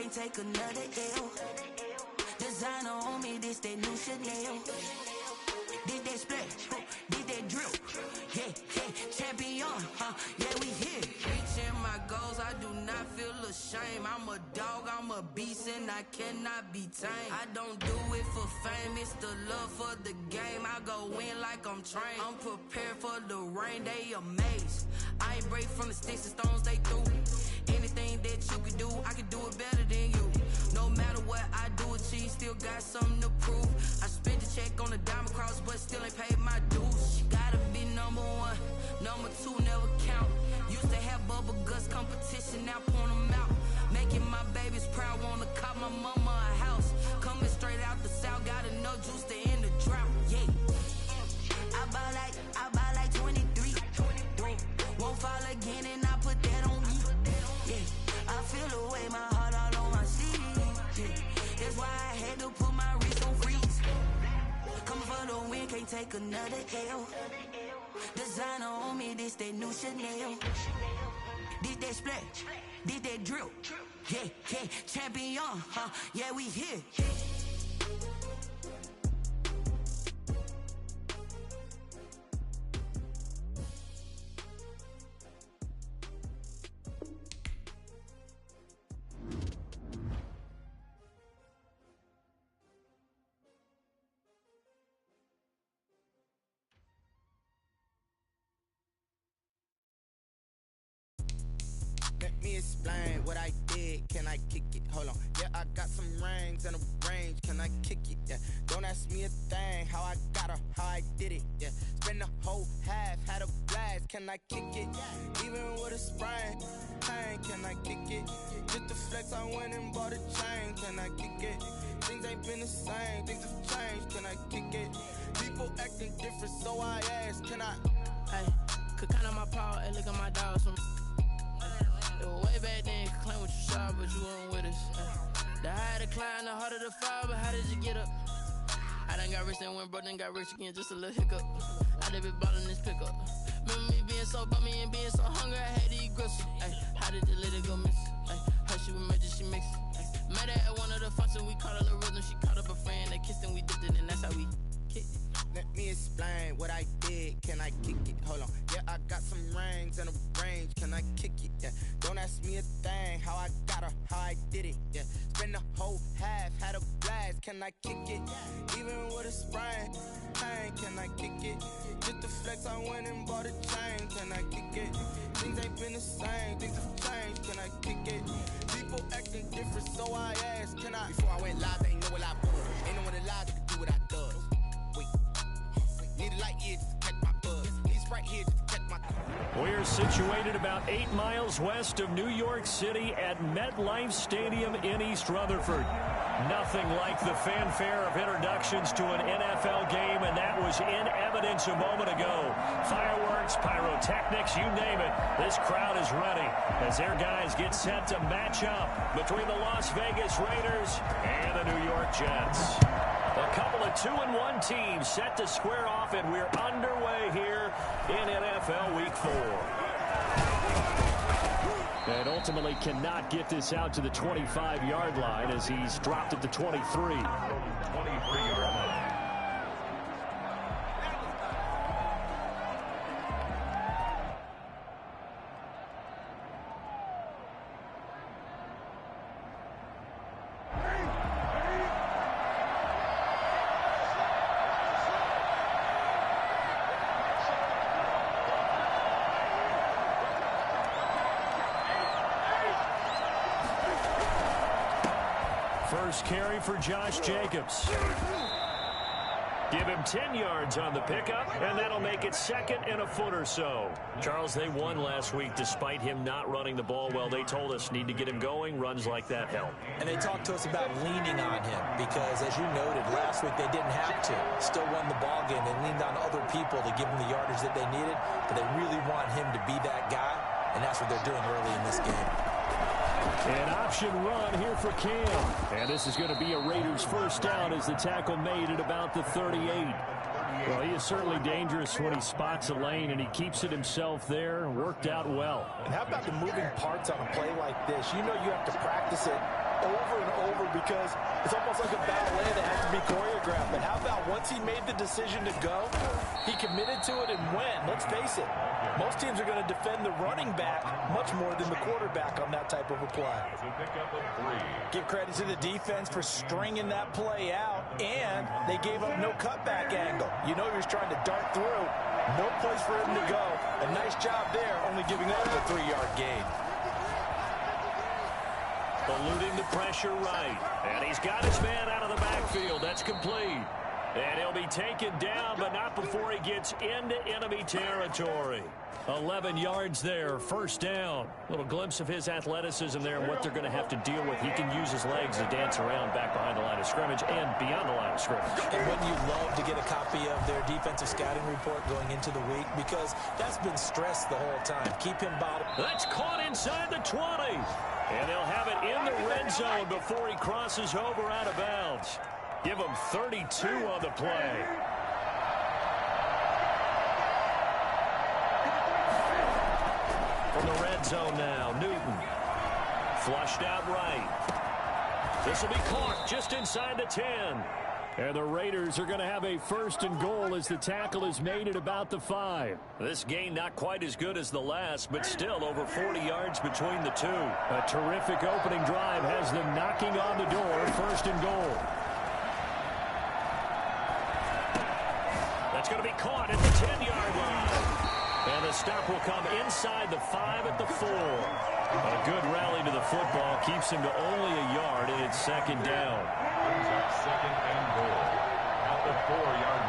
can't take another L. Designer on me, this that new Chanel. Did that splash, did that drip. Yeah, champion, yeah, we here. Reaching my goals, I do not feel ashamed. I'm a dog, I'm a beast, and I cannot be tamed. I don't do it for fame, it's the love for the game. I go in like I'm trained. I'm prepared for the rain, they amazed. I ain't break from the sticks and stones, they through. Anything that you can do, I can do it better than you. No matter what I do, achieve, still got something to prove. I spent the check on the diamond cross, but still ain't paid my dues. Gotta be number one, number two never count. Used to have bubble guts competition, now point them out. Making my babies proud, wanna cop my mama a house. Coming straight out the south, got enough juice to end the drought. Yeah, I buy like 23. Won't fall again, and I put that on me. Yeah, I feel the way, my heart all on my sleeve. Yeah, that's why I had to put my wrist on freeze. Coming for the win, can't take another L. Designer on me, this that new Chanel. Did that splash, did that drip. Yeah, champion, yeah, we here. Let me explain what I did. Can I kick it? Hold on. Yeah, I got some rings and a range. Can I kick it? Yeah. Don't ask me a thing. How I got her, how I did it. Yeah. Spend the whole half, had a blast. Can I kick it? Even with a sprain. Pain, can I kick it? Just to flex, I went and bought a chain. Can I kick it? Things ain't been the same. Things have changed. Can I kick it? People acting different, so I ask. Can I? Hey, could count on my power and look at my dogs from. It was way back then, could claim what you saw, but you weren't with us. The higher the climb, the harder the fall, but how did you get up? I done got rich and went broke, then got rich again, just a little hiccup. I done been ballin' this pickup. Remember me being so bummy and being so hungry, I had to eat gristle. Ay, how did the lady go miss? Ay, her she was major, she mixed. Met her at one of the functions, we caught a little rhythm, she caught up a friend, they kissed and we dipped it, and that's how we kicked it. Let me explain what I did. Can I kick it? Hold on. Yeah, I got some rings and a range. Can I kick it? Yeah. Don't ask me a thing. How I got her, how I did it. Yeah. Spend the whole half, had a blast. Can I kick it? Even with a sprain. Pain, can I kick it? Just to flex, I went and bought a chain. Can I kick it? Things ain't been the same. Things have changed. Can I kick it? People acting different, so I asked. Can I? Before I went live, they ain't know what I was. Ain't no one alive that could do what I does. Need a light here just to catch my buzz. Need Sprite here just to catch my. We're situated about 8 miles west of New York City at MetLife Stadium in East Rutherford. Nothing like the fanfare of introductions to an NFL game, and that was in evidence a moment ago. Fireworks, pyrotechnics, you name it. This crowd is ready as their guys get set to match up between the Las Vegas Raiders and the New York Jets. A couple of 2-1 teams set to square off, and we're underway here in NFL Week 4. And ultimately cannot get this out to the 25-yard line as he's dropped at the 23. 23-yard line. First carry for Josh Jacobs. Give him 10 yards on the pickup, and that'll make it second and a foot or so. Charles, they won last week despite him not running the ball well. They told us need to get him going. Runs like that help. And they talked to us about leaning on him because, as you noted, last week they didn't have to. Still won the ball game. They leaned on other people to give them the yardage that they needed, but they really want him to be that guy, and that's what they're doing early in this game. An option run here for Cam. And this is going to be a Raiders first down as the tackle made at about the 38. Well, he is certainly dangerous when he spots a lane, and he keeps it himself there. Worked out well. And how about the moving parts on a play like this? You know you have to practice it over and over because it's almost like a ballet that has to be choreographed. But how about once he made the decision to go, he committed to it and went. Let's face it, most teams are going to defend the running back much more than the quarterback on that type of a play. Give credit to the defense for stringing that play out, and they gave up no cutback angle. You know he was trying to dart through. No place for him to go. A nice job there, only giving up the 3-yard gain. Eluding the pressure right. And he's got his man out of the backfield. That's complete. And he'll be taken down, but not before he gets into enemy territory. 11 yards there, first down. Little glimpse of his athleticism there and what they're going to have to deal with. He can use his legs to dance around back behind the line of scrimmage and beyond the line of scrimmage. And wouldn't you love to get a copy of their defensive scouting report going into the week? Because that's been stressed the whole time. Keep him bottom. That's caught inside the 20. And they'll have it in the red zone before he crosses over out of bounds. Give him 32 on the play. From the red zone now, Newton. Flushed out right. This will be caught just inside the 10. And the Raiders are going to have a first and goal as the tackle is made at about the 5. This gain not quite as good as the last, but still over 40 yards between the two. A terrific opening drive has them knocking on the door, first and goal. That's going to be caught at the 10-yard line. And the stop will come inside the 5 at the 4. A good rally to the football keeps him to only a yard, and it's second down. Brings up second and goal at the 4-yard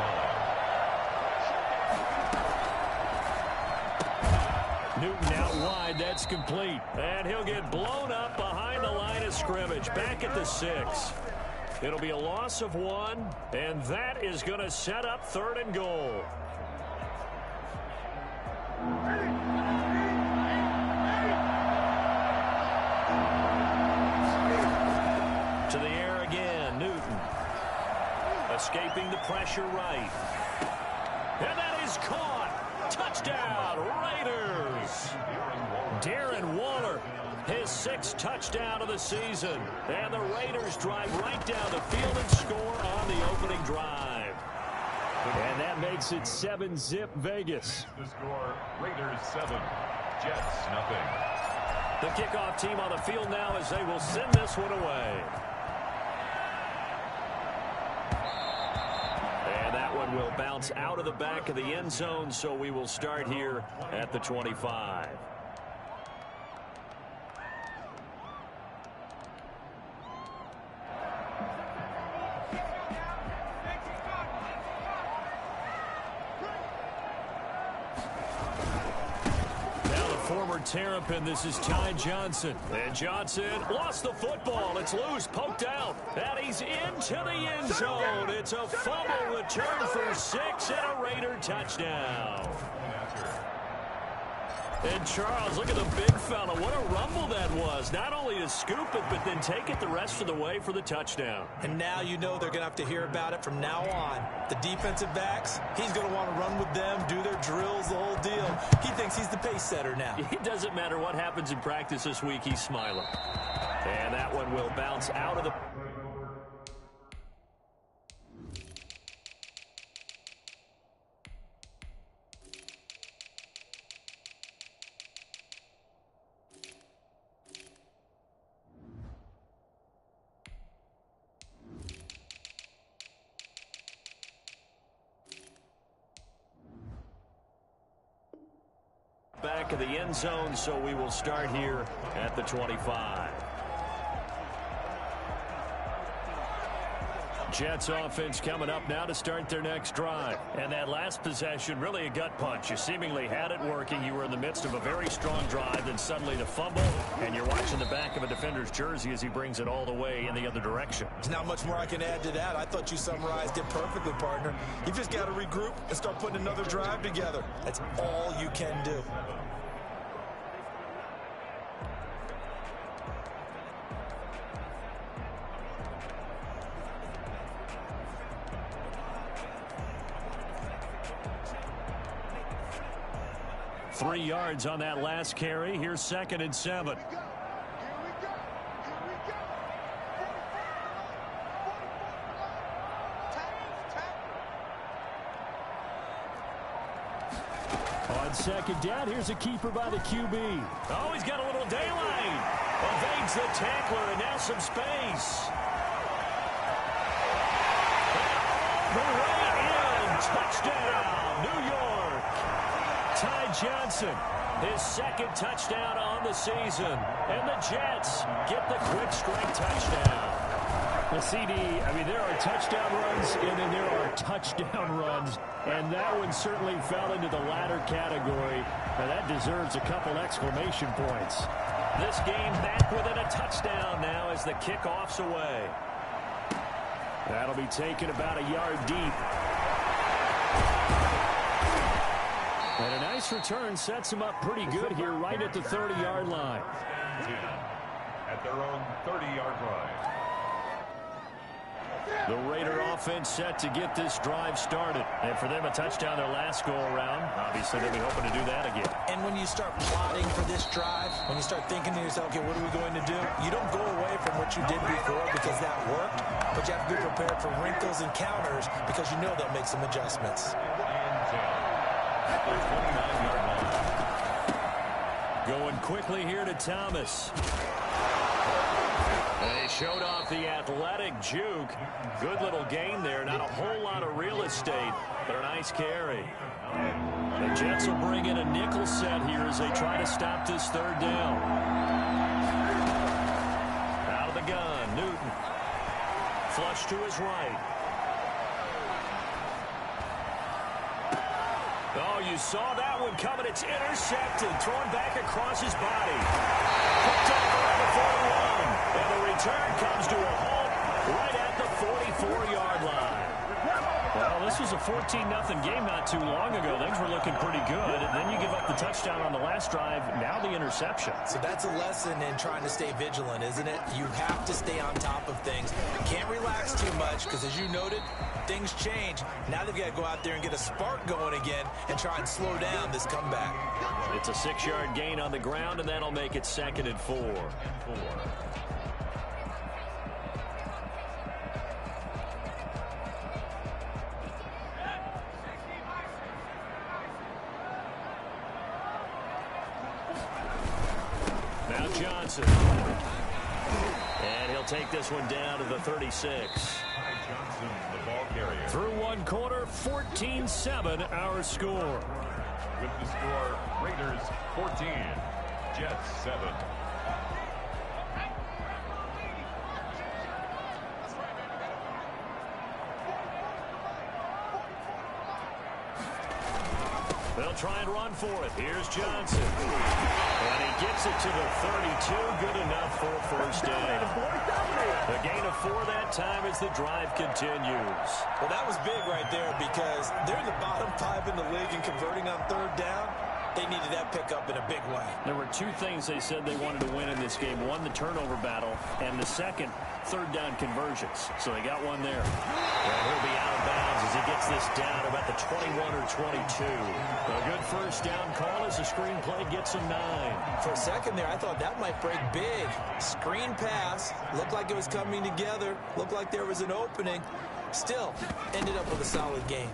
line. Newton out wide. That's complete. And he'll get blown up behind the line of scrimmage. Back at the 6. It'll be a loss of 1, and that is going to set up third and goal. To the air again, Newton. Escaping the pressure right. And that is caught. Touchdown, Raiders. Darren Waller, his 6th touchdown of the season. And the Raiders drive right down the field and score on the opening drive. And that makes it 7-zip Vegas. The score, Raiders 7, Jets nothing. The kickoff team on the field now as they will send this one away. And that one will bounce out of the back of the end zone, so we will start here at the 25. Former Terrapin, this is Ty Johnson. And Johnson lost the football. It's loose, poked out. And he's into the end zone. It's a fumble return for 6 and a Raider touchdown. And Charles, look at the big fella. What a rumble that was. Not only to scoop it, but then take it the rest of the way for the touchdown. And now you know they're going to have to hear about it from now on. The defensive backs, he's going to want to run with them, do their drills, the whole deal. He thinks he's the pace setter now. It doesn't matter what happens in practice this week, he's smiling. And that one will bounce out of the... back of the end zone, so we will start here at the 25. Jets offense coming up now to start their next drive. And that last possession, really a gut punch. You seemingly had it working. You were in the midst of a very strong drive, then suddenly the fumble, and you're watching the back of a defender's jersey as he brings it all the way in the other direction. There's not much more I can add to that. I thought you summarized it perfectly, partner. You've just got to regroup and start putting another drive together. That's all you can do. Three yards on that last carry. Here's 2nd and 7. On second down, here's a keeper by the QB. Oh, he's got a little daylight. Evades the tackler, and now some space. The way in. Touchdown, New York. Ty Johnson, his second touchdown on the season. And the Jets get the quick strike touchdown. The CD, I mean, there are touchdown runs, and then there are touchdown runs. And that one certainly fell into the latter category. And that deserves a couple exclamation points. This game back within a touchdown now as the kickoff's away. That'll be taken about a yard deep. And a nice return sets him up pretty good here right at the 30-yard line. At their own 30-yard line. The Raider offense set to get this drive started. And for them, a touchdown their last go-around. Obviously, they'll be hoping to do that again. And when you start plotting for this drive, when you start thinking to yourself, okay, what are we going to do? You don't go away from what you did before because that worked, but you have to be prepared for wrinkles and counters because you know they'll make some adjustments. Going quickly here to Thomas. They showed off the athletic juke. Good little gain there. Not a whole lot of real estate, but a nice carry. The Jets will bring in a nickel set here as they try to stop this third down. Out of the gun, Newton. Flush to his right. Oh, you saw that one coming. It's intercepted. Thrown back across his body. Picked up around the 41. And the return comes to a halt right at the 44-yard line. Well, this was a 14-0 game not too long ago. Things were looking pretty good. And then you give up the touchdown on the last drive. Now the interception. So that's a lesson in trying to stay vigilant, isn't it? You have to stay on top of things. Can't relax too much because, as you noted, things change. Now they've got to go out there and get a spark going again and try and slow down this comeback. It's a 6-yard gain on the ground, and that'll make it 2nd and 4. Now Johnson. And he'll take this one down to the 36. Johnson, the ball carrier. Through one quarter, 14-7 our score. With the score, Raiders 14, Jets 7. They'll try and run for it. Here's Johnson. And he gets it to the 32. Good enough for a first down. The gain of 4 that time as the drive continues. Well, that was big right there because they're in the bottom 5 in the league and converting on third down. They needed that pickup in a big way. There were 2 things they said they wanted to win in this game. One, the turnover battle, and the second, third down conversions. So they got one there. And he'll be out of bounds as he gets this down about the 21 or 22. A good first down call as the screen play gets him 9. For a second there, I thought that might break big. Screen pass. Looked like it was coming together. Looked like there was an opening. Still, ended up with a solid game.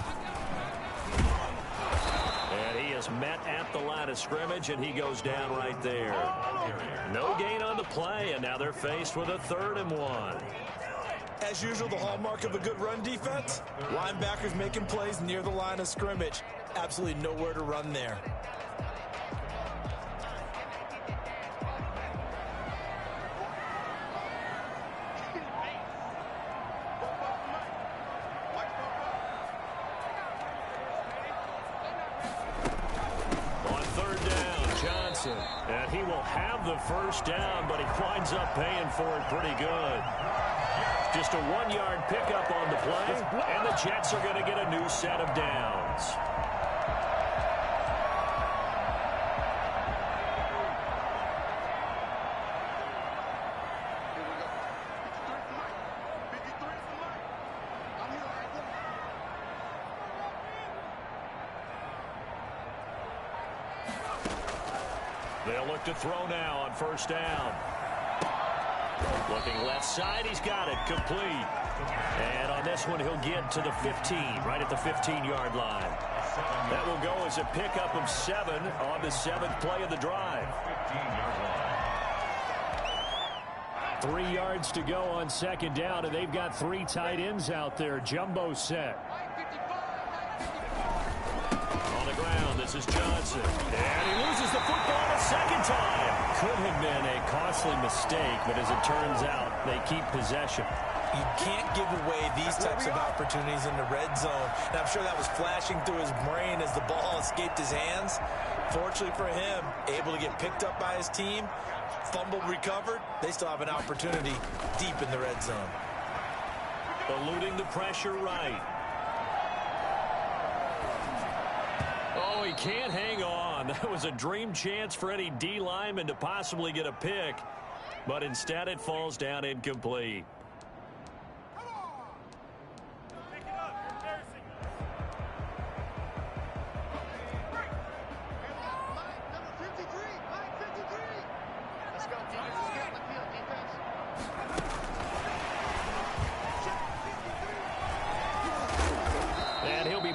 And he is met at the line of scrimmage, and he goes down right there. No gain on the play, and now they're faced with a 3rd and 1. As usual, the hallmark of a good run defense, linebackers making plays near the line of scrimmage. Absolutely nowhere to run there. And he will have the first down, but he winds up paying for it pretty good. Just a 1-yard pickup on the play, and the Jets are going to get a new set of downs. They'll look to throw now on first down. Looking left side, he's got it, complete. And on this one, he'll get to the 15, right at the 15-yard line. That will go as a pickup of 7 on the 7th play of the drive. 15-yard line. 3 yards to go on second down, and they've got 3 tight ends out there. Jumbo set. On the ground, this is Johnson. And he loses the football a second time. Could have been a costly mistake, but as it turns out, they keep possession. You can't give away these types of opportunities in the red zone. And I'm sure that was flashing through his brain as the ball escaped his hands. Fortunately for him, able to get picked up by his team, fumbled, recovered. They still have an opportunity deep in the red zone. Eluding the pressure right. Oh, he can't hang on. That was a dream chance for any D lineman to possibly get a pick. But instead it falls down incomplete.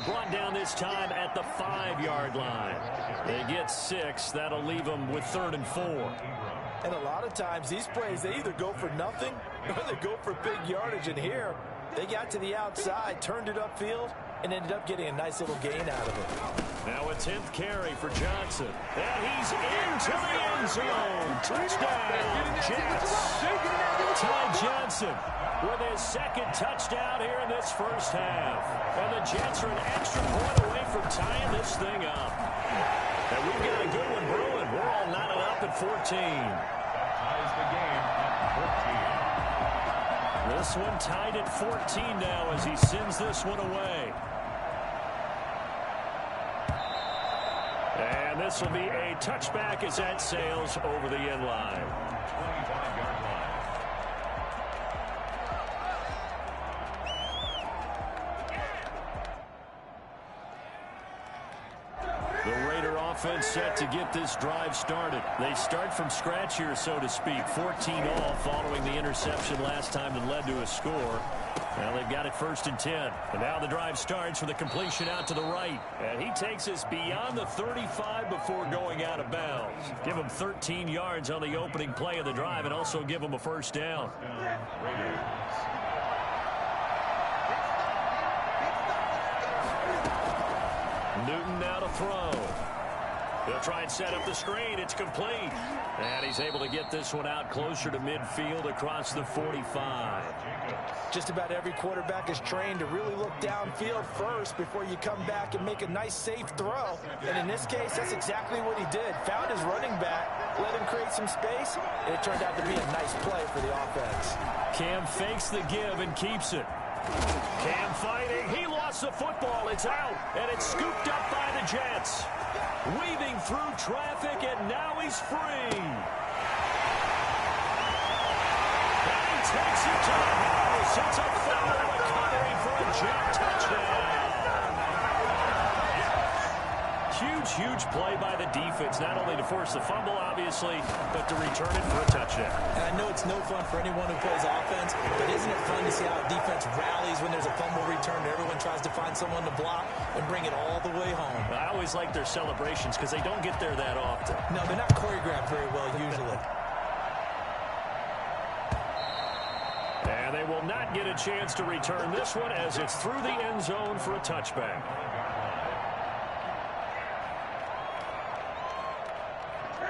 Brought down this time at the 5-yard line. They get 6. That'll leave them with 3rd and 4. And a lot of times these plays, they either go for nothing or they go for big yardage. And here, they got to the outside, turned it upfield, and ended up getting a nice little gain out of it. Now a 10th carry for Johnson. And he's into the end zone. Touchdown, Jets. Ty Johnson with his 2nd touchdown here in this first half. And the Jets are an extra point away from tying this thing up. And we've got a good one brewing. We're all knotted up at 14. Ties the game at 14. This one tied at 14 now as he sends this one away. And this will be a touchback as that sails over the end line. 25-yard line. The Raider offense set to get this drive started. They start from scratch here, so to speak. 14 all following the interception last time that led to a score. Now they've got it 1st and 10. And now the drive starts with a completion out to the right. And he takes us beyond the 35 before going out of bounds. Give him 13 yards on the opening play of the drive and also give him a 1st down. Raiders. Newton now to throw. They'll try and set up the screen. It's complete. And he's able to get this one out closer to midfield across the 45. Just about every quarterback is trained to really look downfield first before you come back and make a nice, safe throw. And in this case, that's exactly what he did. Found his running back, let him create some space, and it turned out to be a nice play for the offense. Cam fakes the give and keeps it. Cam fighting. He lost the football. It's out, and it's scooped up by the Jets. Weaving through traffic, and now he's free. And he takes it to the house. It's a foul recovery for a Jet touchdown. Huge play by the defense, not only to force the fumble, obviously, but to return it for a touchdown. And I know it's no fun for anyone who plays offense, but isn't it fun to see how a defense rallies when there's a fumble return? Everyone tries to find someone to block and bring it all the way home. I always like their celebrations because they don't get there that often. No, they're not choreographed very well usually. And they will not get a chance to return this one as it's through the end zone for a touchback.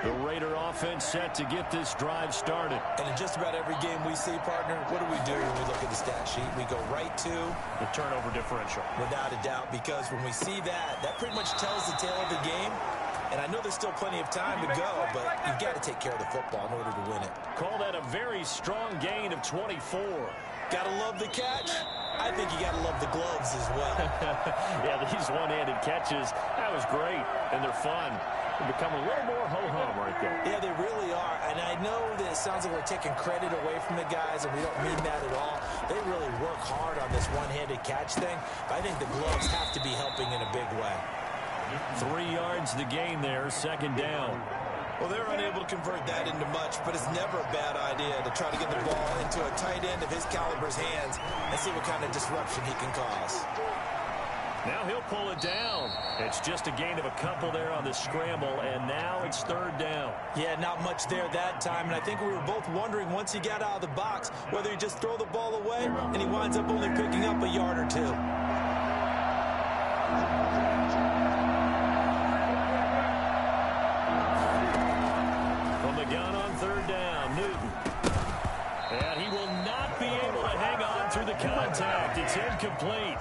The Raider offense set to get this drive started. And in just about every game we see, partner, what do we do when we look at the stat sheet? We go right to the turnover differential. Without a doubt, because when we see that, that pretty much tells the tale of the game. And I know there's still plenty of time to go, but you've got to take care of the football in order to win it. Call that a very strong gain of 24. Got to love the catch. I think you got to love the gloves as well. Yeah, these one-handed catches, that was great, and they're fun. They become a little more ho-hum right there. Yeah, they really are. And I know that it sounds like we're taking credit away from the guys, and we don't mean that at all. They really work hard on this one-handed catch thing. But I think the gloves have to be helping in a big way. 3 yards the gain there, 2nd down. Well, they're unable to convert that into much, but it's never a bad idea to try to get the ball into a tight end of his caliber's hands and see what kind of disruption he can cause. Now he'll pull it down. It's just a gain of a couple there on the scramble, and now it's third down. Yeah, not much there that time, and I think we were both wondering once he got out of the box whether he just throw the ball away, and he winds up only picking up a yard or two. From the gun on third down, Newton. And he will not be able to hang on through the contact. It's incomplete.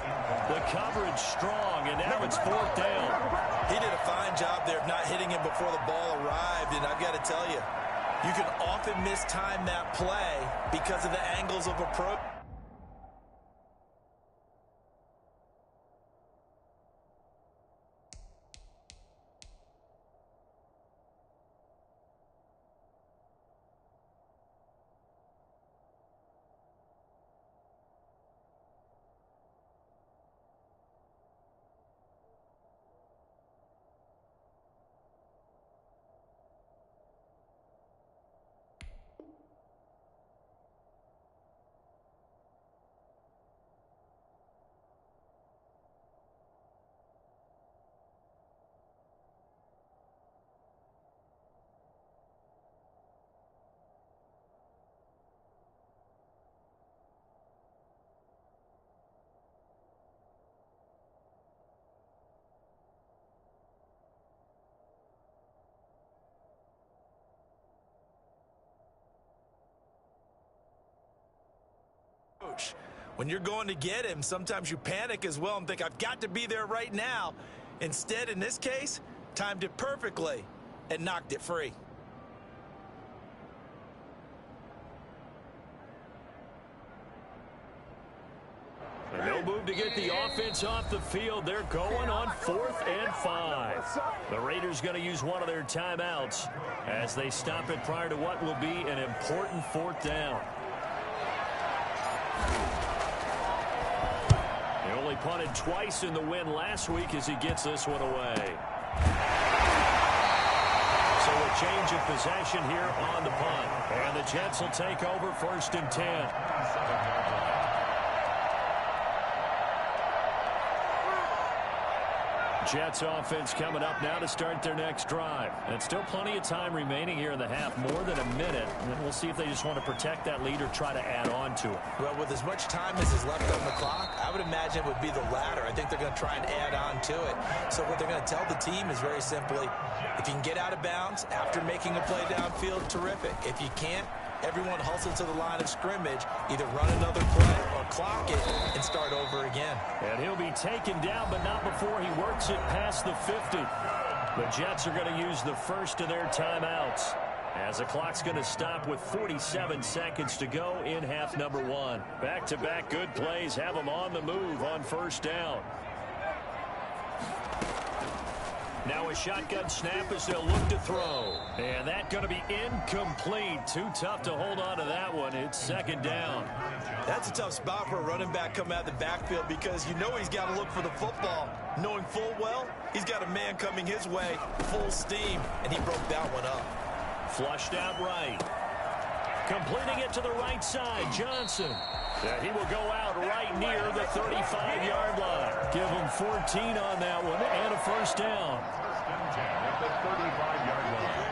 The coverage strong, and now it's fourth down. He did a fine job there of not hitting him before the ball arrived, and I've got to tell you, you can often mistime that play because of the angles of approach. When you're going to get him, sometimes you panic as well and think, I've got to be there right now. Instead, in this case, timed it perfectly and knocked it free. And they'll move to get the offense off the field. They're going on 4th and 5. The Raiders going to use one of their timeouts as they stop it prior to what will be an important 4th down. He only punted twice in the win last week as he gets this one away. So a change of possession here on the punt. And the Jets will take over 1st and 10. Jets offense coming up now to start their next drive. And still plenty of time remaining here in the half, more than a minute. And then we'll see if they just want to protect that lead or try to add on to it. Well, with as much time as is left on the clock, I would imagine it would be the latter. I think they're going to try and add on to it. So what they're going to tell the team is very simply, if you can get out of bounds after making a play downfield, terrific. If you can't, everyone hustle to the line of scrimmage, either run another play or clock it and start over again. And he'll be taken down, but not before he works it past the 50. The Jets are going to use the first of their timeouts as the clock's going to stop with 47 seconds to go in half number 1. Back-to-back good plays have them on the move on 1st down. Now a shotgun snap as they'll look to throw. And that's going to be incomplete. Too tough to hold on to that one. It's 2nd down. That's a tough spot for a running back coming out of the backfield because you know he's got to look for the football. Knowing full well, he's got a man coming his way, full steam, and he broke that one up. Flushed out right. Completing it to the right side, Johnson. And he will go out right near the 35-yard line. Give him 14 on that one and a 1st down. At the 35-yard line.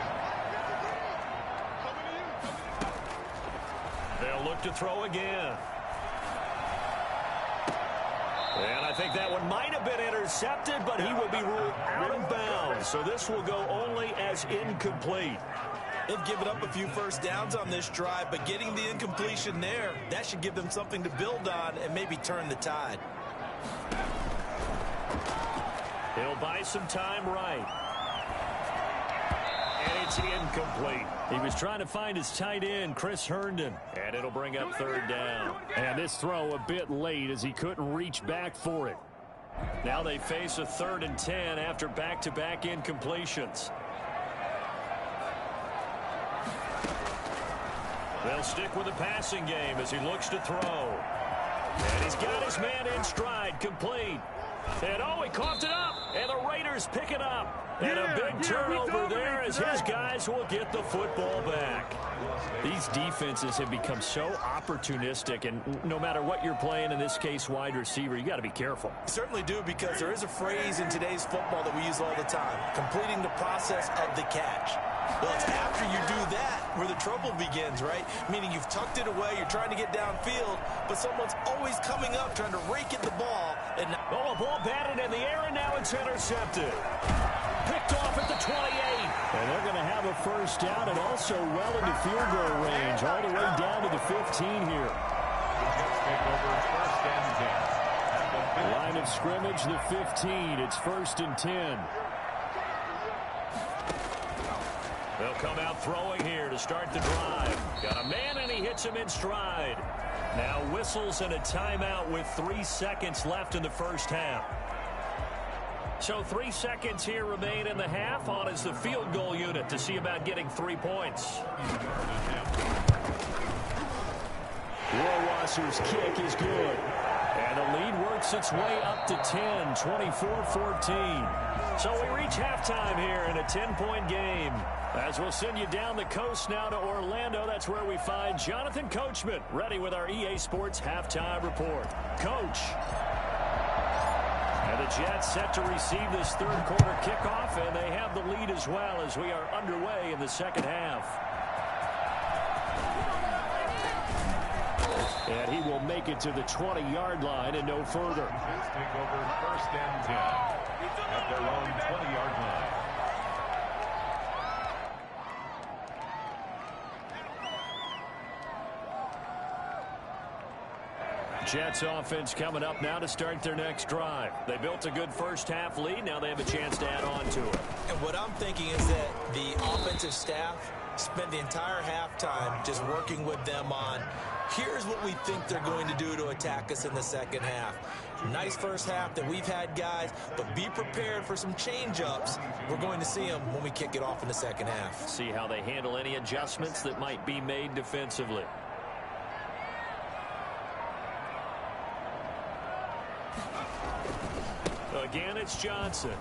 They'll look to throw again. And I think that one might have been intercepted, but he will be ruled out of bounds. So this will go only as incomplete. They've given up a few 1st downs on this drive, but getting the incompletion there, that should give them something to build on and maybe turn the tide. He'll buy some time right. And it's incomplete. He was trying to find his tight end, Chris Herndon. And it'll bring up 3rd down. And this throw a bit late as he couldn't reach back for it. Now they face a 3rd and 10 after back-to-back incompletions. They'll stick with the passing game as he looks to throw. And he's got his man in stride, complete. And oh, he coughed it up, and the Raiders pick it up. And a big turnover there as his guys will get the football back. These defenses have become so opportunistic, and no matter what you're playing, in this case wide receiver, you got to be careful. You certainly do, because there is a phrase in today's football that we use all the time: completing the process of the catch. Well, it's after you do that where the trouble begins, right? Meaning you've tucked it away, you're trying to get downfield, but someone's always coming up trying to rake at the ball. And a ball batted in the air, and now it's intercepted. Picked off at the 28. And they're going to have a first down, and also well into field goal range, all the way down to the 15 here. Line of scrimmage, the 15. It's 1st and 10. They'll come out throwing here to start the drive. Got a man, and he hits him in stride. Now whistles and a timeout with 3 seconds left in the first half. So 3 seconds here remain in the half. On is the field goal unit to see about getting 3 points. Rohrwasser's kick is good. And the lead works its way up to 10, 24-14. So we reach halftime here in a 10-point game. As we'll send you down the coast now to Orlando, that's where we find Jonathan Coachman, ready with our EA Sports halftime report. Coach. And the Jets set to receive this third quarter kickoff, and they have the lead as well as we are underway in the second half. And he will make it to the 20-yard line and no further. Jets take over 1st and 10 at their own 20-yard line. Jets offense coming up now to start their next drive. They built a good first half lead. Now they have a chance to add on to it. And what I'm thinking is that the offensive staff spent the entire halftime just working with them on, here's what we think they're going to do to attack us in the second half. Nice first half that we've had, guys, but be prepared for some change-ups. We're going to see them when we kick it off in the second half. See how they handle any adjustments that might be made defensively. Again, it's Johnson.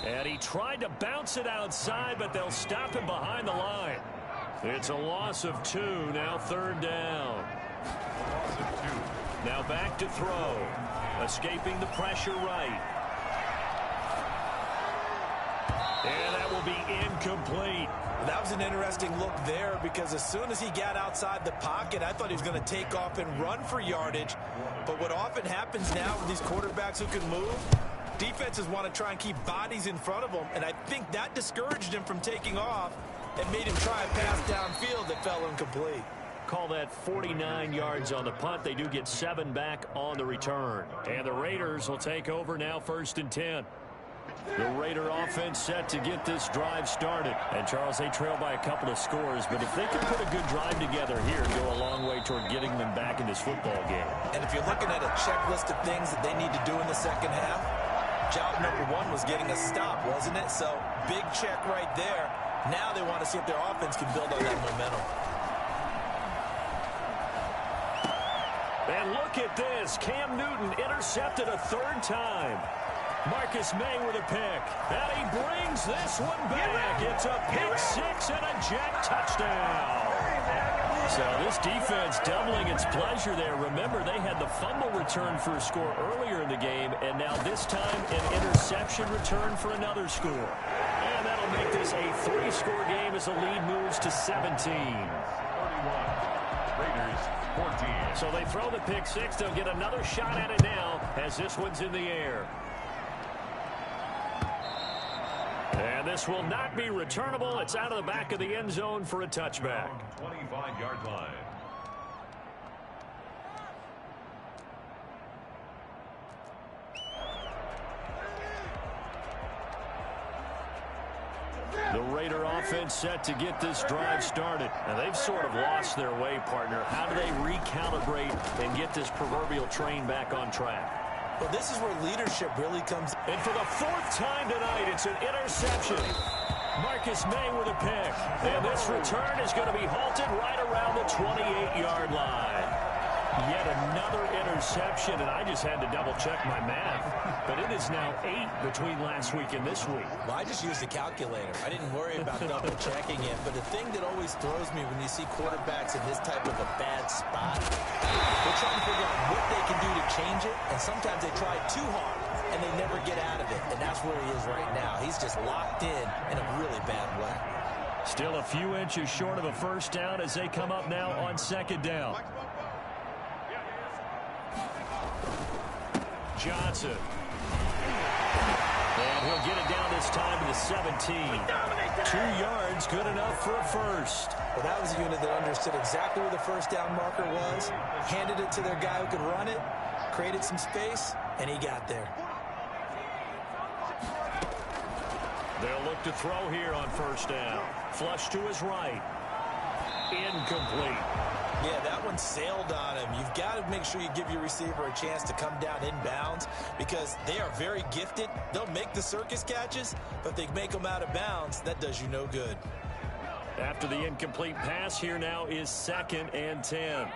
And he tried to bounce it outside, but they'll stop him behind the line. It's a loss of 2, now 3rd down. Loss of 2. Now back to throw. Escaping the pressure right. And that will be incomplete. That was an interesting look there, because as soon as he got outside the pocket, I thought he was going to take off and run for yardage. But what often happens now with these quarterbacks who can move, defenses want to try and keep bodies in front of them, and I think that discouraged him from taking off and made him try a pass downfield that fell incomplete. Call that 49 yards on the punt. They do get 7 back on the return. And the Raiders will take over now, 1st and 10. The Raider offense set to get this drive started. And, Charles, they trail by a couple of scores, but if they can put a good drive together here, go a long way toward getting them back in this football game. And if you're looking at a checklist of things that they need to do in the second half, job number 1 was getting a stop, wasn't it? So, big check right there. Now they want to see if their offense can build on that momentum. And look at this. Cam Newton intercepted a 3rd time. Marcus May with a pick. And he brings this one back. It's a pick 6 and a Jet touchdown. So this defense doubling its pleasure there. Remember, they had the fumble return for a score earlier in the game, and now this time an interception return for another score. And that'll make this a 3-score game as the lead moves to 17. 31. Raiders 14. So they throw the pick 6. They'll get another shot at it now as this one's in the air. And this will not be returnable. It's out of the back of the end zone for a touchback. 25-yard line. The Raider offense set to get this drive started. And they've sort of lost their way, partner. How do they recalibrate and get this proverbial train back on track? Well, this is where leadership really comes. And for the 4th time tonight, it's an interception. Marcus May with a pick. And this return is going to be halted right around the 28-yard line. Yet another interception, and I just had to double-check my math. But it is now 8 between last week and this week. Well, I just used a calculator. I didn't worry about double-checking it. But the thing that always throws me when you see quarterbacks in this type of a bad spot, they're trying to figure out what they can do to change it, and sometimes they try too hard, and they never get out of it. And that's where he is right now. He's just locked in a really bad way. Still a few inches short of a first down as they come up now on second down. Johnson. And he'll get it down this time to the 17. 2 yards, good enough for a first. Well, that was a unit that understood exactly where the first down marker was, handed it to their guy who could run it, created some space, and he got there. They'll look to throw here on first down. Flush to his right. Incomplete. Yeah, that one sailed on him. You've got to make sure you give your receiver a chance to come down inbounds because they are very gifted. They'll make the circus catches, but if they make them out of bounds, that does you no good. After the incomplete pass, here now is 2nd and 10.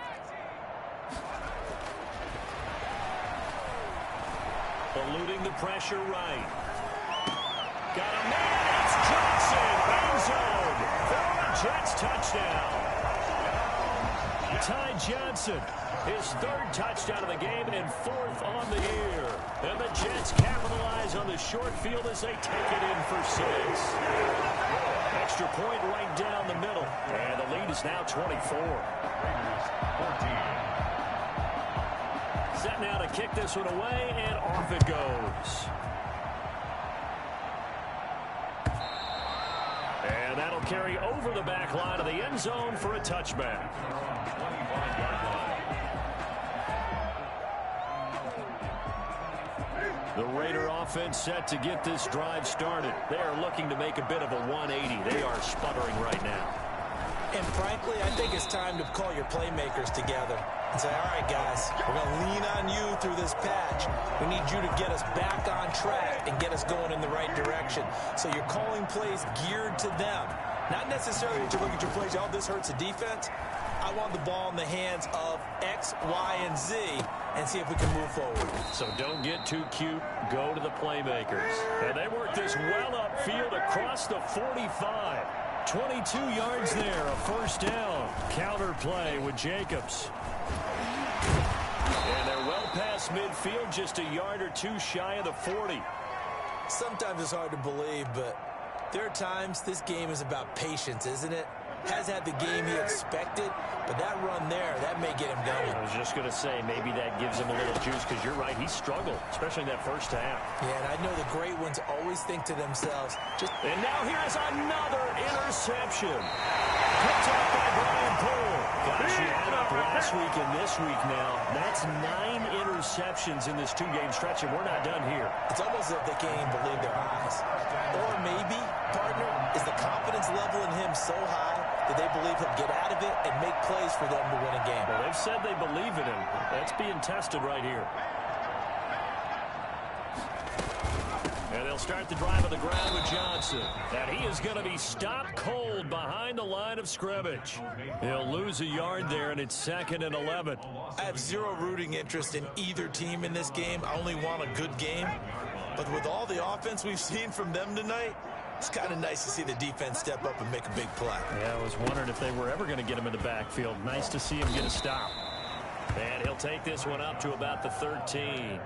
Eluding the pressure right. Got a man. It's Johnson. End zone. For a Jets touchdown. Ty Johnson, his 3rd touchdown of the game and 4th on the year. And the Jets capitalize on the short field as they take it in for 6. Extra point right down the middle. And the lead is now 24. Set now to kick this one away, and off it goes. And that'll carry over the back line of the end zone for a touchback. The Raider offense set to get this drive started. They are looking to make a bit of a 180. They are sputtering right now. And frankly, I think it's time to call your playmakers together and say, all right, guys, we're going to lean on you through this patch. We need you to get us back on track and get us going in the right direction. So you're calling plays geared to them. Not necessarily to look at your plays, oh, this hurts the defense. I want the ball in the hands of X, Y, and Z and see if we can move forward. So don't get too cute. Go to the playmakers. And they work this well upfield across the 45. 22 yards there, a first down. Counter play with Jacobs. And they're well past midfield, just a yard or two shy of the 40. Sometimes it's hard to believe, but there are times this game is about patience, isn't it? Has had the game he expected, but that run there, that may get him going. I was just going to say, maybe that gives him a little juice, because you're right, he struggled, especially in that first half. Yeah, and I know the great ones always think to themselves, And now here's another interception. Picked up by Brian Poole. Gosh, you add up last week and this week now. That's 9 interceptions in this 2-game stretch, and we're not done here. It's almost as if they can't even believe their eyes. Or maybe, partner, is the confidence level in him so high that they believe he'll get out of it and make plays for them to win a game. Well, they've said they believe in him. That's being tested right here. And they'll start the drive on the ground with Johnson. And he is going to be stopped cold behind the line of scrimmage. He'll lose a yard there, and it's 2nd and 11. I have zero rooting interest in either team in this game. I only want a good game. But with all the offense we've seen from them tonight, it's kind of nice to see the defense step up and make a big play. Yeah, I was wondering if they were ever going to get him in the backfield. Nice to see him get a stop. And he'll take this one up to about the 13.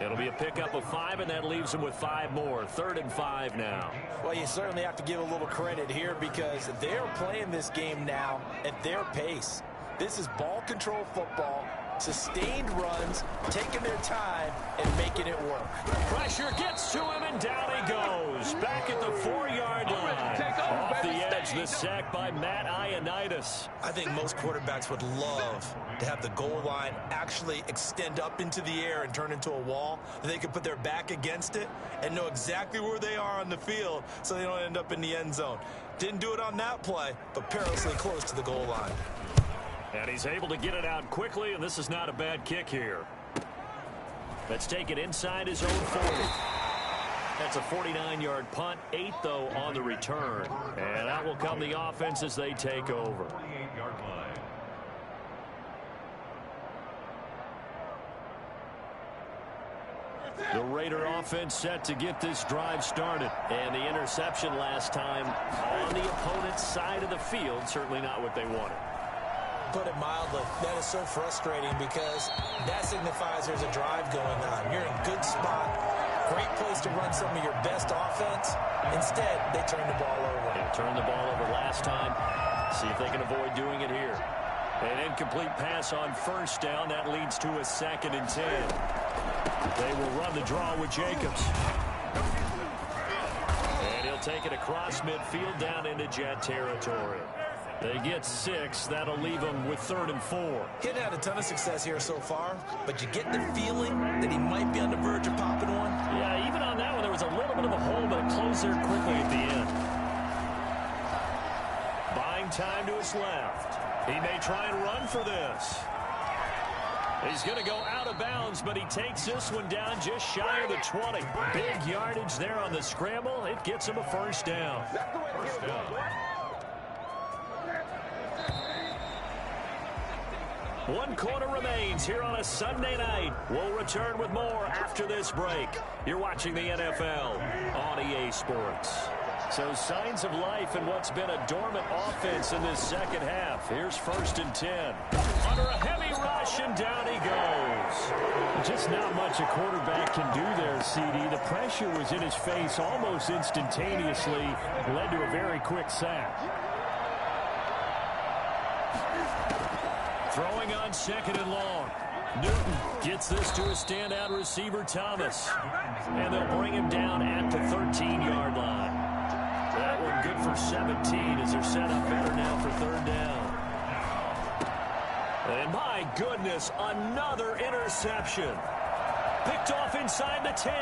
It'll be a pickup of 5, and that leaves him with 5 more. 3rd and 5 now. Well, you certainly have to give a little credit here because they're playing this game now at their pace. This is ball control football, sustained runs, taking their time, and making it work. Pressure gets to him, and down he goes. Back at the 4-yard line. Off the edge, the sack by Matt Ioannidis. I think most quarterbacks would love to have the goal line actually extend up into the air and turn into a wall. They could put their back against it and know exactly where they are on the field so they don't end up in the end zone. Didn't do it on that play, but perilously close to the goal line. And he's able to get it out quickly, and this is not a bad kick here. Let's take it inside his own 40. That's a 49-yard punt, 8, though, on the return. And out will come the offense as they take over. The Raider offense set to get this drive started. And the interception last time on the opponent's side of the field, certainly not what they wanted. Put it mildly, that is so frustrating because that signifies there's a drive going on. You're in a good spot, great place to run some of your best offense. Instead, they turn the ball over. They turned the ball over last time. See if they can avoid doing it here. An incomplete pass on first down. That leads to a 2nd and 10. They will run the draw with Jacobs. And he'll take it across midfield down into Jet territory. They get 6. That'll leave them with 3rd and 4. He hadn't had a ton of success here so far, but you get the feeling that he might be on the verge of popping one. Yeah, even on that one, there was a little bit of a hole, but it closed there quickly at the end. Buying time to his left. He may try and run for this. He's going to go out of bounds, but he takes this one down just shy of the 20. Big yardage there on the scramble. It gets him a first down. First down. One quarter remains here on a Sunday night. We'll return with more after this break. You're watching the NFL on EA Sports. So signs of life in what's been a dormant offense in this second half. Here's 1st and 10. Under a heavy rush, and down he goes. Just not much a quarterback can do there, CD. The pressure was in his face almost instantaneously. Led to a very quick sack. Throwing on 2nd and long. Newton gets this to a standout receiver, Thomas. And they'll bring him down at the 13-yard line. That one good for 17 as they're set up better now for 3rd down. And my goodness, another interception. Picked off inside the 10.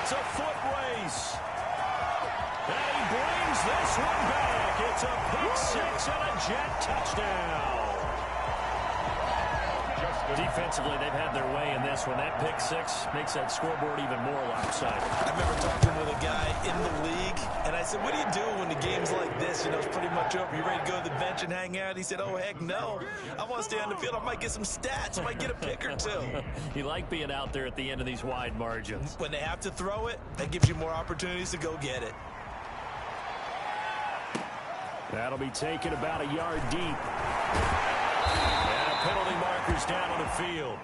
It's a foot race. And he brings this one back. It's a pick 6 and a Jet touchdown. Defensively, they've had their way in this one. That pick 6 makes that scoreboard even more lopsided. I remember talking with a guy in the league, and I said, what do you do when the game's like this? You know, it's pretty much over. You ready to go to the bench and hang out? He said, oh, heck no. I want to stay on the field. I might get some stats. I might get a pick or two. You like being out there at the end of these wide margins. When they have to throw it, that gives you more opportunities to go get it. That'll be taken about a yard deep. Penalty markers down on the field.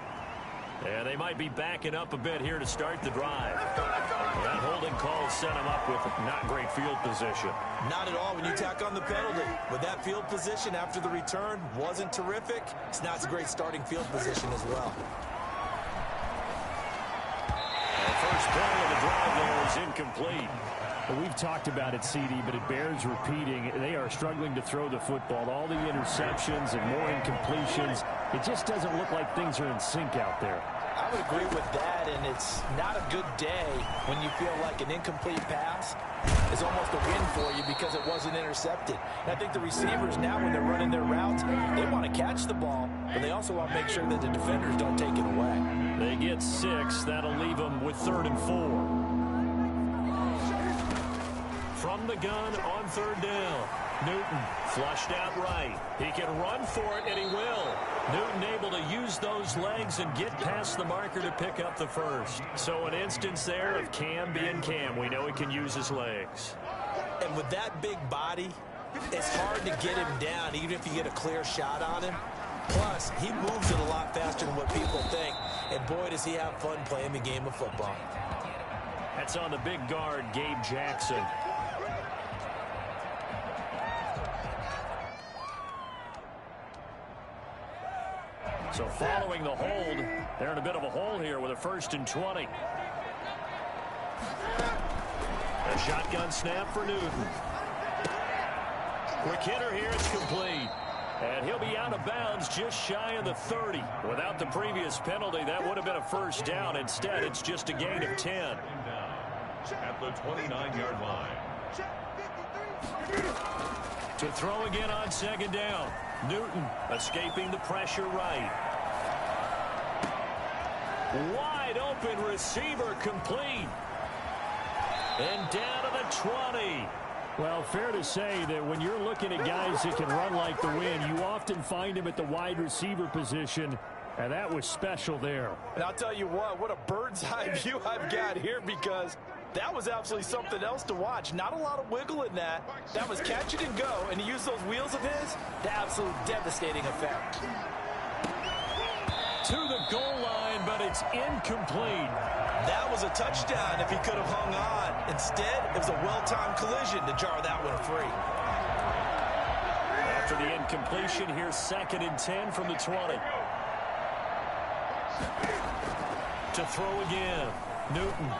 And they might be backing up a bit here to start the drive. That holding call set him up with not great field position. Not at all when you tack on the penalty. With that field position after the return wasn't terrific, it's not a great starting field position as well. The first play of the drive there is incomplete. We've talked about it, CD, but it bears repeating. They are struggling to throw the football. All the interceptions and more incompletions. It just doesn't look like things are in sync out there. I would agree with that, and it's not a good day when you feel like an incomplete pass is almost a win for you because it wasn't intercepted. And I think the receivers now, when they're running their routes, they want to catch the ball, but they also want to make sure that the defenders don't take it away. They get 6. That'll leave them with 3rd and 4. From the gun on 3rd down. Newton flushed out right. He can run for it, and he will. Newton able to use those legs and get past the marker to pick up the first. So an instance there of Cam being Cam. We know he can use his legs. And with that big body, it's hard to get him down, even if you get a clear shot on him. Plus, he moves it a lot faster than what people think. And boy, does he have fun playing the game of football. That's on the big guard, Gabe Jackson. So following the hold, they're in a bit of a hole here with a 1st and 20. A shotgun snap for Newton. Quick hitter here, it's complete. And he'll be out of bounds just shy of the 30. Without the previous penalty, that would have been a first down. Instead, it's just a gain of 10. At the 29-yard line. To throw again on 2nd down. Newton escaping the pressure right. Wide open receiver complete. And down to the 20. Well, fair to say that when you're looking at guys that can run like the wind, you often find them at the wide receiver position And that was special there. And I'll tell you what a bird's eye view I've got here, because that was absolutely something else to watch. Not a lot of wiggle in that. That was catch it and go, and he used those wheels of his to absolute devastating effect. To the goal line, but it's incomplete. That was a touchdown if he could have hung on. Instead, it was a well-timed collision to jar that one free. After the incompletion, here's 2nd and 10 from the 20. To throw again, Newton.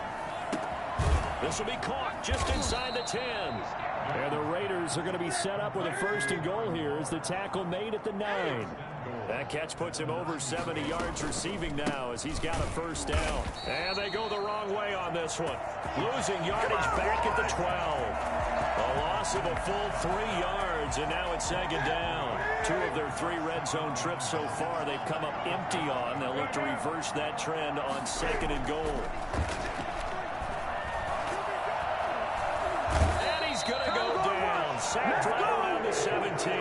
This will be caught just inside the 10. And the Raiders are going to be set up with a 1st and goal here as the tackle made at the 9. That catch puts him over 70 yards receiving now as he's got a 1st down. And they go the wrong way on this one. Losing yardage back at the 12. A loss of a full 3 yards, and now it's 2nd down. 2 of their 3 red zone trips so far they've come up empty on. They'll look to reverse that trend on 2nd and goal. And he's going to go down. Sacked right around the 17.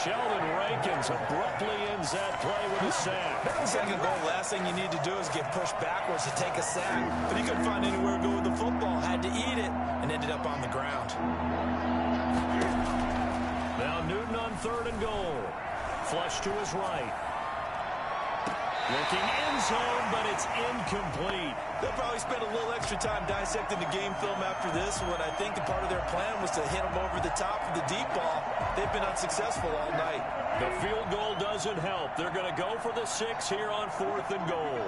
Sheldon Rankins abruptly ends that play with a sack. 2nd goal, last thing you need to do is get pushed backwards to take a sack. But he couldn't find anywhere to go with the football. Had to eat it and ended up on the ground. Now Newton on 3rd and goal. Flush to his right. Looking end zone, but it's incomplete. They'll probably spend a little extra time dissecting the game film after this one. I think the part of their plan was to hit them over the top of the deep ball. They've been unsuccessful all night. The field goal doesn't help. They're going to go for the 6 here on 4th and goal.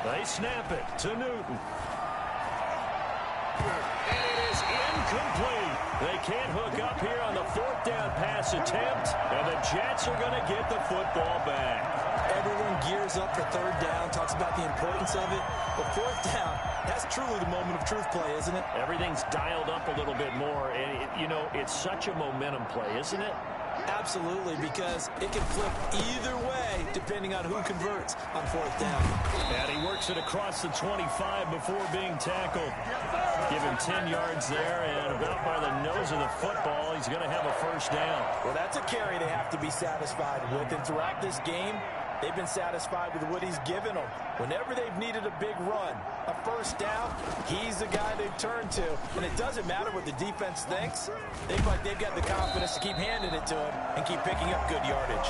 They snap it to Newton. And it is incomplete. They can't hook up here on the 4th down pass attempt, and the Jets are going to get the football back. Everyone gears up for 3rd down, talks about the importance of it. But 4th down, that's truly the moment of truth play, isn't it? Everything's dialed up a little bit more, and, it's such a momentum play, isn't it? Absolutely, because it can flip either way depending on who converts on 4th down. And he works it across the 25 before being tackled. Give him 10 yards there, and about by the nose of the football, he's going to have a 1st down. Well, that's a carry they have to be satisfied with, and throughout this game, they've been satisfied with what he's given them. Whenever they've needed a big run, a 1st down, he's the guy they've turned to. And it doesn't matter what the defense thinks. They've got the confidence to keep handing it to him and keep picking up good yardage.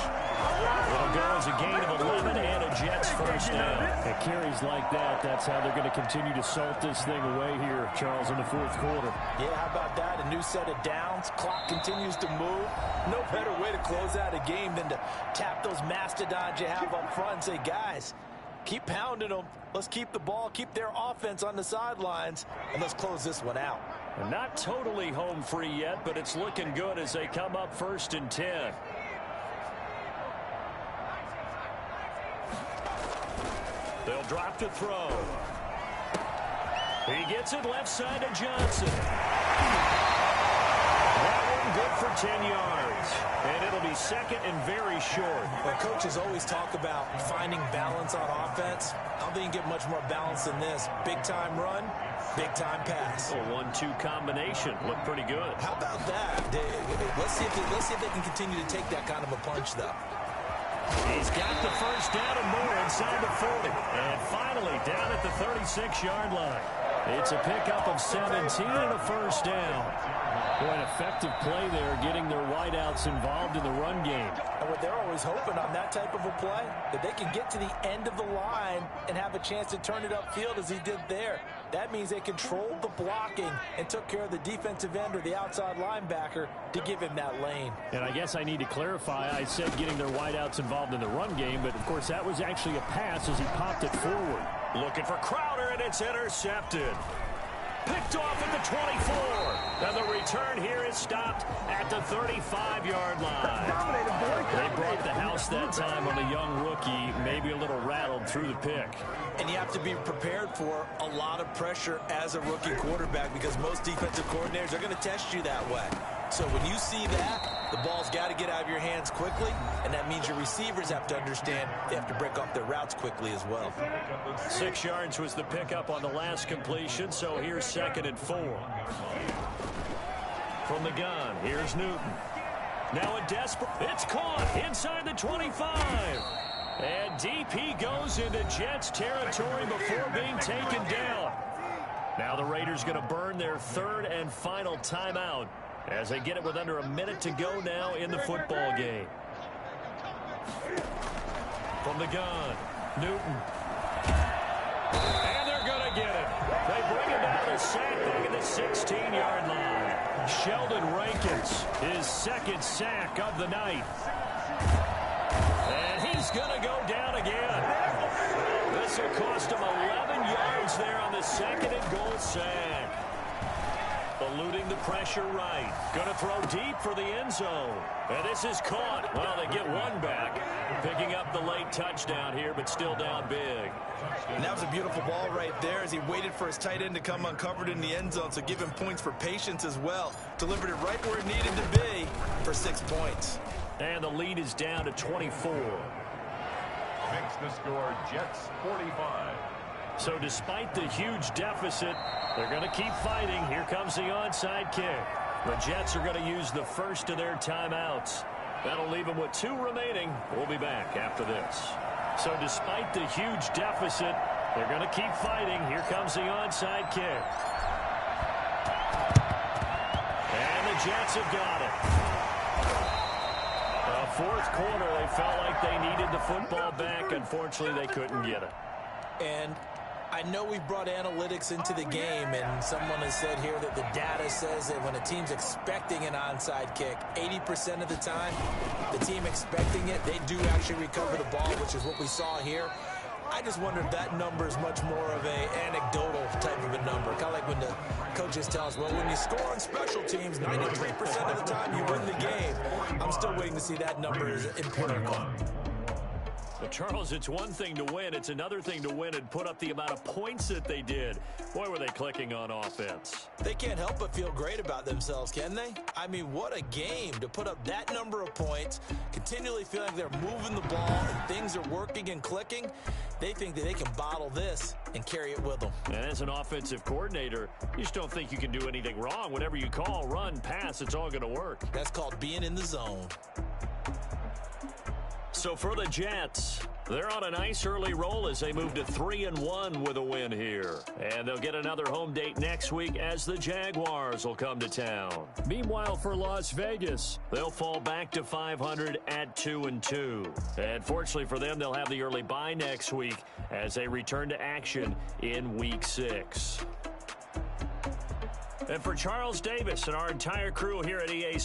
It'll go as a gain of 11 and a Jets 1st down. At carries like that, that's how they're going to continue to salt this thing away here, Charles, in the 4th quarter. Yeah, how about that? A new set of downs. Clock continues to move. No better way to close out a game than to tap those mastodons you have up front and say, guys, keep pounding them. Let's keep the ball, keep their offense on the sidelines, and let's close this one out. And not totally home free yet, but it's looking good as they come up 1st and 10. They'll drop to throw. He gets it left side to Johnson. That one good for 10 yards. And it'll be 2nd and very short. Well, coaches always talk about finding balance on offense. I don't think you get much more balance than this. Big-time run, big-time pass. A 1-2 combination. Looked pretty good. How about that? Let's see if they can continue to take that kind of a punch, though. He's got the 1st down and more inside the 40. And finally down at the 36-yard line. It's a pickup of 17 and a 1st down. Boy, an effective play there, getting their wideouts involved in the run game. And what they're always hoping on that type of a play, that they can get to the end of the line and have a chance to turn it upfield as he did there. That means they controlled the blocking and took care of the defensive end or the outside linebacker to give him that lane. And I guess I need to clarify, I said getting their wideouts involved in the run game, but of course that was actually a pass as he popped it forward. Looking for Crowder, and it's intercepted. Picked off at the 24. And the return here is stopped at the 35-yard line. They brought the house that time on the young rookie, maybe a little rattled through the pick. And you have to be prepared for a lot of pressure as a rookie quarterback because most defensive coordinators are going to test you that way. So when you see that, the ball's got to get out of your hands quickly, and that means your receivers have to understand they have to break off their routes quickly as well. 6 yards was the pickup on the last completion, so here's 2nd and 4. From the gun, here's Newton. Now a desperate, it's caught inside the 25. And DP goes into Jets territory before being taken down. Now the Raiders going to burn their third and final timeout as they get it with under a minute to go now in the football game. From the gun, Newton. And they're going to get it. They bring him down to sack back at the 16-yard line. Sheldon Rankins, his second sack of the night. And he's going to go down again. This will cost him 11 yards there on the second and goal sack. Eluding the pressure right. Going to throw deep for the end zone. And this is caught. Well, they get one back. Picking up the late touchdown here, but still down big. And that was a beautiful ball right there as he waited for his tight end to come uncovered in the end zone, so give him points for patience as well. Delivered it right where it needed to be for 6 points. And the lead is down to 24. Makes the score Jets 45. So despite the huge deficit, they're going to keep fighting. Here comes the onside kick. The Jets are going to use the first of their timeouts. That'll leave them with 2 remaining. We'll be back after this. So despite the huge deficit, they're going to keep fighting. Here comes the onside kick. And the Jets have got it. Fourth quarter, they felt like they needed the football back. Unfortunately, they couldn't get it. And I know we've brought analytics into the game, and someone has said here that the data says that when a team's expecting an onside kick, 80% of the time, the team expecting it, they do actually recover the ball, which is what we saw here. I just wonder if that number is much more of an anecdotal type of a number. Kind of like when the coaches tell us, well, when you score on special teams, 93% of the time you win the game. I'm still waiting to see that number is empirical. Well, Charles, it's one thing to win. It's another thing to win and put up the amount of points that they did. Boy, were they clicking on offense. They can't help but feel great about themselves, can they? I mean, what a game to put up that number of points, continually feeling they're moving the ball and things are working and clicking. They think that they can bottle this and carry it with them. And as an offensive coordinator, you just don't think you can do anything wrong. Whatever you call, run, pass, it's all going to work. That's called being in the zone. So for the Jets, they're on a nice early roll as they move to 3-1 with a win here. And they'll get another home date next week as the Jaguars will come to town. Meanwhile, for Las Vegas, they'll fall back to 500 at 2-2. And fortunately for them, they'll have the early bye next week as they return to action in Week 6. And for Charles Davis and our entire crew here at EA Sports,